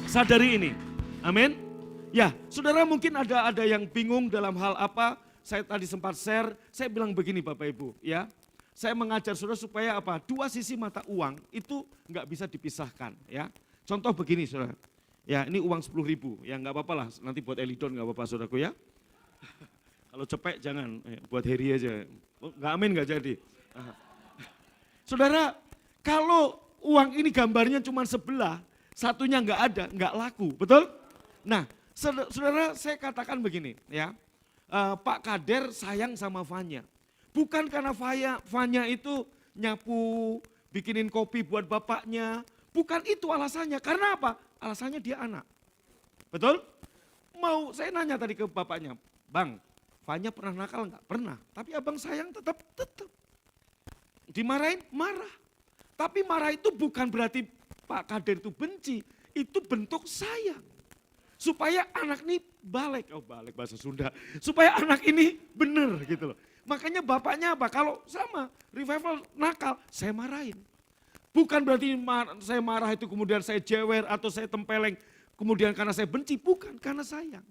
Sadari ini. Amin. Ya, saudara mungkin ada yang bingung dalam hal apa. Saya tadi sempat share, saya bilang begini Bapak Ibu ya. Saya mengajar saudara supaya apa? 2 sisi mata uang itu nggak bisa dipisahkan ya. Contoh begini saudara. Ya ini uang 10.000, ya nggak apa-apa lah, nanti buat Elidon nggak apa-apa saudaraku ya. Kalau cepek jangan, buat Heri aja. Nggak amin nggak jadi. Saudara, kalau uang ini gambarnya cuma sebelah, satunya nggak ada, nggak laku, betul? Nah, saudara saya katakan begini ya, Pak Kader sayang sama Fanya. Bukan karena Fanya itu nyapu, bikinin kopi buat bapaknya, bukan itu alasannya. Karena apa? Alasannya dia anak. Betul? Saya nanya tadi ke bapaknya, Bang, Fanya pernah nakal enggak? Pernah. Tapi abang sayang tetap. Dimarahin? Marah. Tapi marah itu bukan berarti Pak Kader itu benci. Itu bentuk sayang. Supaya anak ini balik bahasa Sunda. Supaya anak ini benar gitu loh. Makanya bapaknya apa? Kalau sama revival nakal, saya marahin. Bukan berarti saya marah itu kemudian saya jewer atau saya tempeleng. Kemudian karena saya benci, bukan karena sayang.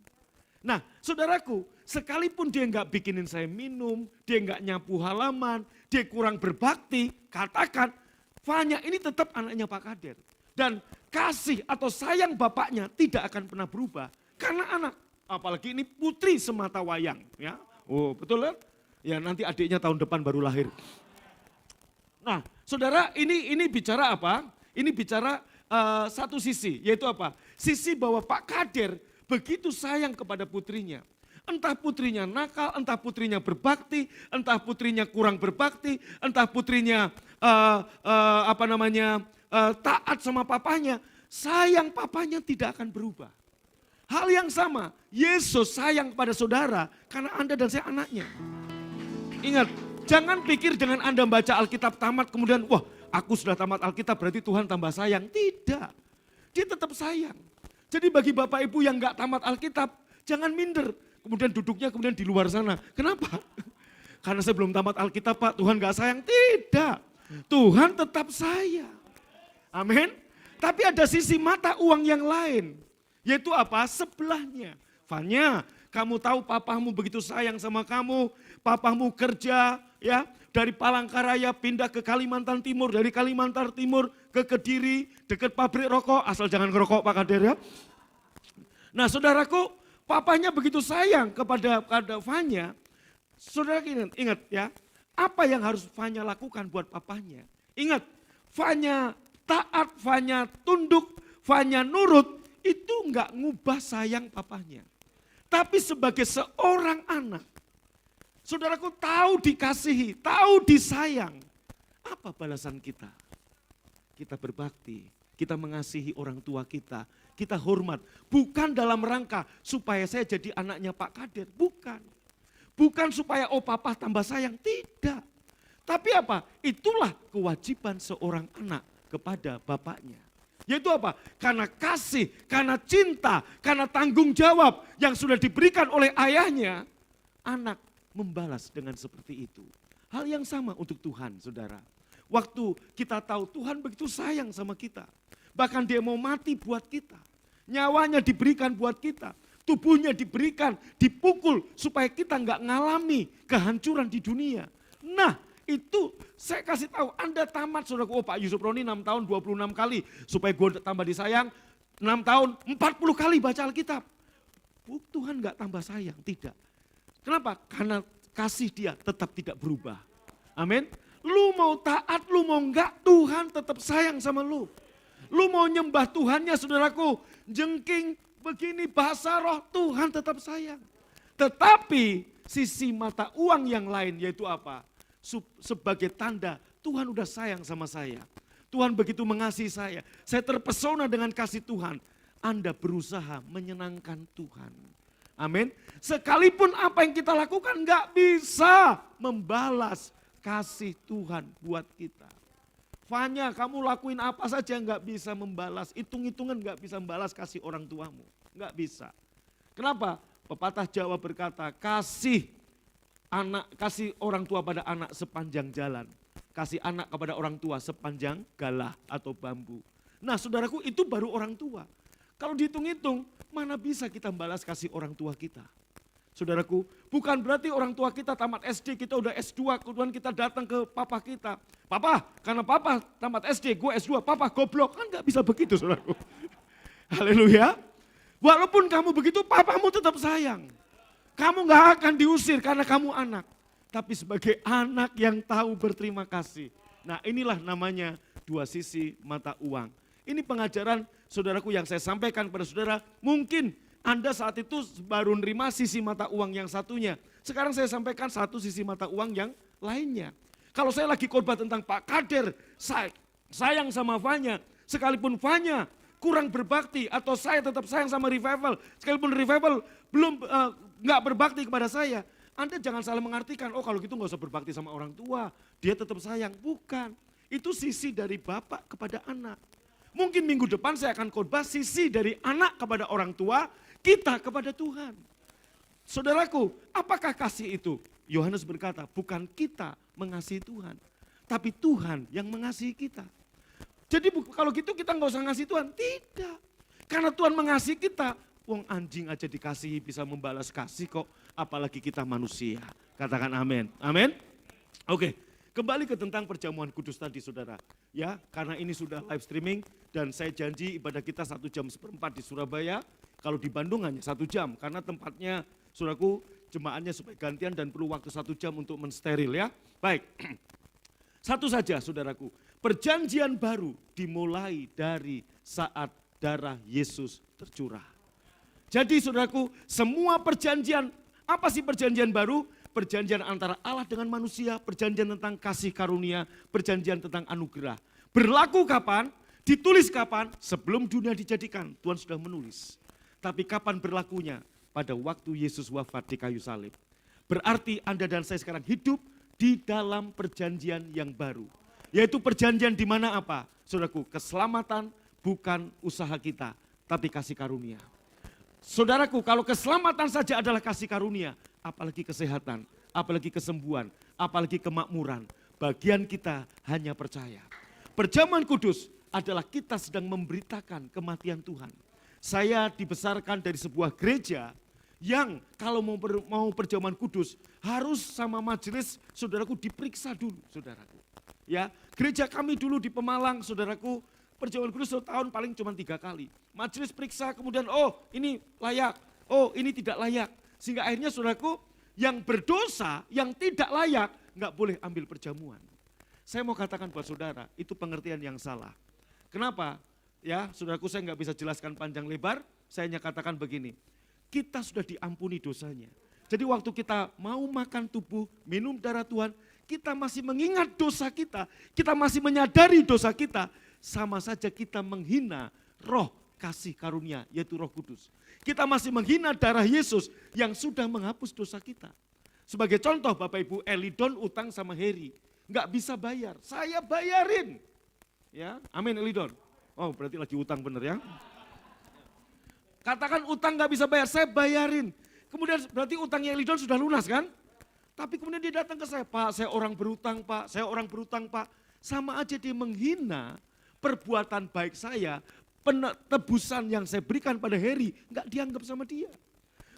Nah saudaraku, sekalipun dia nggak bikinin saya minum, dia nggak nyapu halaman, dia kurang berbakti, katakan Fanya ini tetap anaknya Pak Kader. Dan kasih atau sayang bapaknya tidak akan pernah berubah. Karena anak, apalagi ini putri semata wayang. Ya, oh betul kan? Ya nanti adiknya tahun depan baru lahir. Nah saudara ini bicara apa? Ini bicara satu sisi, yaitu apa? Sisi bahwa Pak Kader begitu sayang kepada putrinya. Entah putrinya nakal, entah putrinya berbakti, entah putrinya kurang berbakti, entah putrinya taat sama papanya. Sayang papanya tidak akan berubah. Hal yang sama, Yesus sayang kepada saudara karena Anda dan saya anaknya. Ingat, jangan pikir dengan Anda baca Alkitab tamat kemudian, wah aku sudah tamat Alkitab berarti Tuhan tambah sayang. Tidak, dia tetap sayang. Jadi bagi Bapak Ibu yang gak tamat Alkitab, jangan minder. Kemudian duduknya kemudian di luar sana. Kenapa? Karena saya belum tamat Alkitab Pak, Tuhan gak sayang. Tidak, Tuhan tetap sayang. Amin. Tapi ada sisi mata uang yang lain. Yaitu apa? Sebelahnya. Fanya, kamu tahu papamu begitu sayang sama kamu. Papamu kerja ya dari Palangkaraya pindah ke Kalimantan Timur. Dari Kalimantan Timur ke Kediri dekat pabrik rokok. Asal jangan ngerokok Pak Kader ya. Nah saudaraku, papanya begitu sayang kepada Fanya. Saudara ingat ya, apa yang harus Fanya lakukan buat papanya? Ingat, Fanya taat, Fanya tunduk, Fanya nurut, itu enggak ngubah sayang papanya. Tapi sebagai seorang anak, saudaraku tahu dikasihi, tahu disayang. Apa balasan kita? Kita berbakti, kita mengasihi orang tua kita hormat. Bukan dalam rangka supaya saya jadi anaknya Pak Kader, bukan. Bukan supaya papa tambah sayang, tidak. Tapi apa? Itulah kewajiban seorang anak kepada bapaknya. Yaitu apa? Karena kasih, karena cinta, karena tanggung jawab yang sudah diberikan oleh ayahnya, anak membalas dengan seperti itu. Hal yang sama untuk Tuhan, saudara. Waktu kita tahu Tuhan begitu sayang sama kita. Bahkan dia mau mati buat kita. Nyawanya diberikan buat kita. Tubuhnya diberikan, dipukul supaya kita nggak ngalami kehancuran di dunia. Nah, itu saya kasih tahu, Anda tamat saudaraku, oh Pak Yusuf Roni 6 tahun 26 kali, supaya gue tambah disayang, 6 tahun 40 kali baca Alkitab. Tuhan nggak tambah sayang, tidak. Kenapa? Karena kasih dia tetap tidak berubah. Amin. Lu mau taat, lu mau enggak, Tuhan tetap sayang sama lu. Lu mau nyembah Tuhannya saudaraku, jengking begini bahasa roh, Tuhan tetap sayang. Tetapi sisi mata uang yang lain yaitu apa? Sebagai tanda Tuhan udah sayang sama saya. Tuhan begitu mengasihi saya. Saya terpesona dengan kasih Tuhan. Anda berusaha menyenangkan Tuhan. Amin. Sekalipun apa yang kita lakukan nggak bisa membalas kasih Tuhan buat kita. Fanya, kamu lakuin apa saja nggak bisa membalas. Hitung-hitungan nggak bisa membalas kasih orang tuamu. Nggak bisa. Kenapa? Pepatah Jawa berkata, kasih orang tua pada anak sepanjang jalan. Kasih anak kepada orang tua sepanjang galah atau bambu. Nah saudaraku, itu baru orang tua. Kalau dihitung-hitung, mana bisa kita membalas kasih orang tua kita? Saudaraku, bukan berarti orang tua kita tamat SD, kita udah S2, kemudian kita datang ke papa kita. Papa, karena papa tamat SD, gue S2, papa goblok. Kan gak bisa begitu saudaraku. Haleluya. Walaupun kamu begitu, papamu tetap sayang. Kamu gak akan diusir karena kamu anak. Tapi sebagai anak yang tahu berterima kasih. Nah inilah namanya dua sisi mata uang. Ini pengajaran saudaraku yang saya sampaikan pada saudara. Mungkin Anda saat itu baru nerima sisi mata uang yang satunya. Sekarang saya sampaikan satu sisi mata uang yang lainnya. Kalau saya lagi khotbah tentang Pak Kader, sayang sama Fanya. Sekalipun Fanya kurang berbakti atau saya tetap sayang sama Revival. Sekalipun Revival belum nggak berbakti kepada saya. Anda jangan salah mengartikan, oh kalau gitu nggak usah berbakti sama orang tua. Dia tetap sayang. Bukan. Itu sisi dari bapak kepada anak. Mungkin minggu depan saya akan khotbah sisi dari anak kepada orang tua, kita kepada Tuhan. Saudaraku, apakah kasih itu? Yohanes berkata, bukan kita mengasihi Tuhan, tapi Tuhan yang mengasihi kita. Jadi kalau gitu kita nggak usah ngasih Tuhan, tidak. Karena Tuhan mengasihi kita, wong anjing aja dikasihi bisa membalas kasih kok, apalagi kita manusia. Katakan amin. Amin. Oke. Kembali ke tentang perjamuan kudus tadi saudara. Ya, karena ini sudah live streaming dan saya janji ibadah kita 1 jam seperempat di Surabaya. Kalau di Bandung hanya 1 jam karena tempatnya saudaraku jemaahnya supaya gantian dan perlu waktu 1 jam untuk mensteril ya. Baik, satu saja saudaraku. Perjanjian baru dimulai dari saat darah Yesus tercurah. Jadi saudaraku semua perjanjian, apa sih perjanjian baru? Perjanjian antara Allah dengan manusia, perjanjian tentang kasih karunia, perjanjian tentang anugerah. Berlaku kapan? Ditulis kapan? Sebelum dunia dijadikan, Tuhan sudah menulis. Tapi kapan berlakunya? Pada waktu Yesus wafat di kayu salib. Berarti Anda dan saya sekarang hidup di dalam perjanjian yang baru. Yaitu perjanjian di mana apa? Saudaraku, keselamatan bukan usaha kita, tapi kasih karunia. Saudaraku, kalau keselamatan saja adalah kasih karunia, apalagi kesehatan, apalagi kesembuhan, apalagi kemakmuran. Bagian kita hanya percaya. Perjamuan kudus adalah kita sedang memberitakan kematian Tuhan. Saya dibesarkan dari sebuah gereja yang kalau mau perjamuan kudus harus sama majelis saudaraku diperiksa dulu saudaraku. Ya, gereja kami dulu di Pemalang saudaraku, perjamuan kudus setahun paling cuma 3 kali. Majelis periksa kemudian oh ini layak, oh ini tidak layak. Sehingga akhirnya saudaraku yang berdosa, yang tidak layak nggak boleh ambil perjamuan. Saya mau katakan buat saudara, itu pengertian yang salah. Kenapa? Ya saudaraku saya nggak bisa jelaskan panjang lebar, saya hanya katakan begini. Kita sudah diampuni dosanya. Jadi waktu kita mau makan tubuh, minum darah Tuhan, kita masih mengingat dosa kita masih menyadari dosa kita, sama saja kita menghina roh kasih karunia, yaitu Roh Kudus. Kita masih menghina darah Yesus yang sudah menghapus dosa kita. Sebagai contoh Bapak Ibu, Elidon utang sama Heri, nggak bisa bayar, saya bayarin. Ya, amin Elidon. Oh berarti lagi utang bener ya. Katakan utang nggak bisa bayar, saya bayarin. Kemudian berarti utangnya Elidon sudah lunas kan? Tapi kemudian dia datang ke saya, Pak saya orang berutang Pak, saya orang berutang Pak. Sama aja dia menghina perbuatan baik saya, tebusan yang saya berikan pada Harry nggak dianggap sama dia.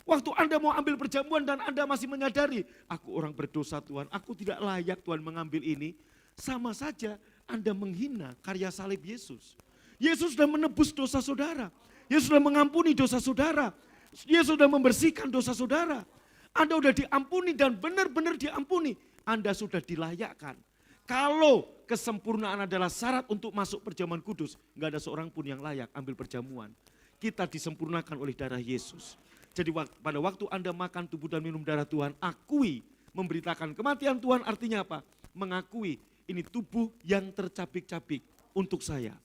Waktu Anda mau ambil perjamuan dan Anda masih menyadari, aku orang berdosa Tuhan, aku tidak layak Tuhan mengambil ini. Sama saja Anda menghina karya salib Yesus. Yesus sudah menebus dosa saudara. Yesus sudah mengampuni dosa saudara. Yesus sudah membersihkan dosa saudara. Anda sudah diampuni dan benar-benar diampuni. Anda sudah dilayakkan. Kalau kesempurnaan adalah syarat untuk masuk perjamuan kudus, nggak ada seorang pun yang layak ambil perjamuan. Kita disempurnakan oleh darah Yesus. Jadi pada waktu Anda makan tubuh dan minum darah Tuhan, akui, memberitakan kematian Tuhan artinya apa? Mengakui ini tubuh yang tercabik-cabik untuk saya.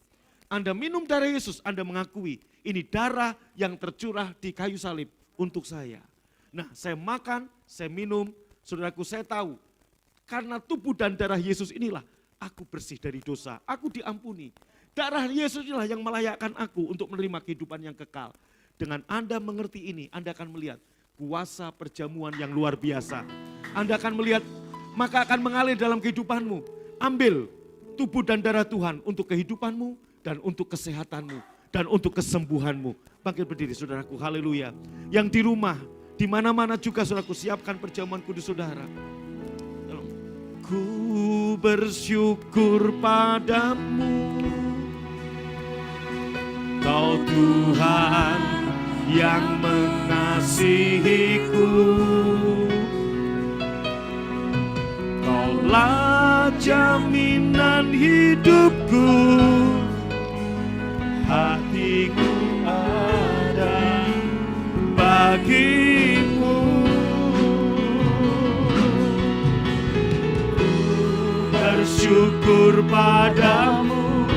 Anda minum darah Yesus, Anda mengakui ini darah yang tercurah di kayu salib untuk saya. Nah, saya makan, saya minum, saudaraku saya tahu, karena tubuh dan darah Yesus inilah aku bersih dari dosa, aku diampuni. Darah Yesus inilah yang melayakkan aku untuk menerima kehidupan yang kekal. Dengan Anda mengerti ini, Anda akan melihat kuasa perjamuan yang luar biasa. Anda akan melihat, maka akan mengalir dalam kehidupanmu. Ambil tubuh dan darah Tuhan untuk kehidupanmu dan untuk kesehatanmu dan untuk kesembuhanmu. Bangkit berdiri saudaraku, haleluya. Yang di rumah, di mana-mana juga saudaraku, siapkan perjamuan kudus saudara. Ku bersyukur padamu, Kau Tuhan yang mengasihiku. Kaulah jaminan hidupku, hatiku ada bagimu. Bersyukur padamu,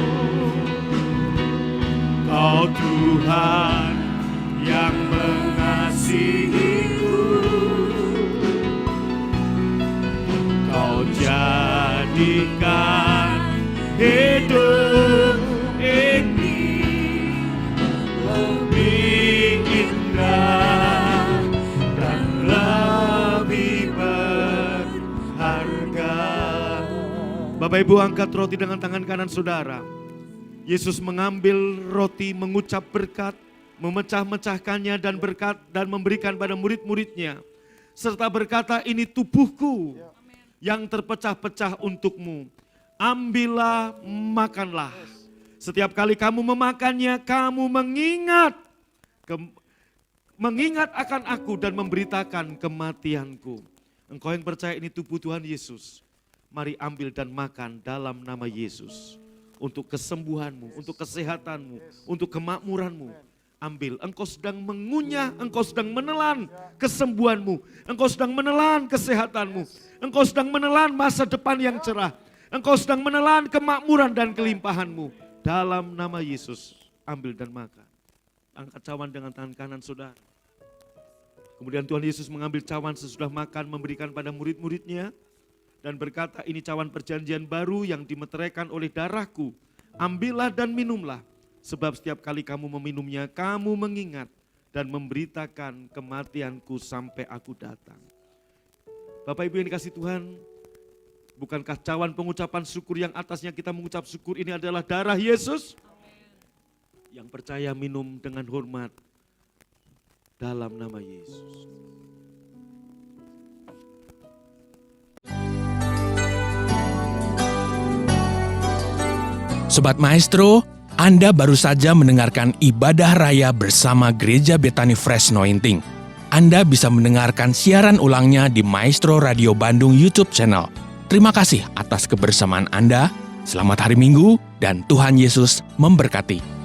Kau Tuhan yang mengasihiku. Kau jadikan hidup ini lebih indah dan lebih berharga. Bapak Ibu, angkat roti dengan tangan kanan saudara. Yesus mengambil roti, mengucap berkat, memecah-mecahkannya dan berkat dan memberikan pada murid-muridnya. Serta berkata, ini tubuhku yang terpecah-pecah untukmu. Ambillah, makanlah. Setiap kali kamu memakannya, kamu mengingat akan aku dan memberitakan kematianku. Engkau yang percaya ini tubuh Tuhan Yesus, mari ambil dan makan dalam nama Yesus. Untuk kesembuhanmu, untuk kesehatanmu, untuk kemakmuranmu. Ambil, engkau sedang mengunyah, engkau sedang menelan kesembuhanmu, engkau sedang menelan kesehatanmu, engkau sedang menelan masa depan yang cerah, engkau sedang menelan kemakmuran dan kelimpahanmu. Dalam nama Yesus, ambil dan makan. Angkat cawan dengan tangan kanan saudara. Kemudian Tuhan Yesus mengambil cawan sesudah makan, memberikan pada murid-muridnya, dan berkata, ini cawan perjanjian baru yang dimeteraikan oleh darahku. Ambillah dan minumlah, sebab setiap kali kamu meminumnya, kamu mengingat dan memberitakan kematianku sampai aku datang. Bapak Ibu yang dikasihi Tuhan, bukankah cawan pengucapan syukur yang atasnya kita mengucap syukur ini adalah darah Yesus? Yang percaya minum dengan hormat dalam nama Yesus. Sobat Maestro, Anda baru saja mendengarkan ibadah raya bersama Gereja Bethany Fresh Anointing. Anda bisa mendengarkan siaran ulangnya di Maestro Radio Bandung YouTube channel. Terima kasih atas kebersamaan Anda. Selamat hari Minggu dan Tuhan Yesus memberkati.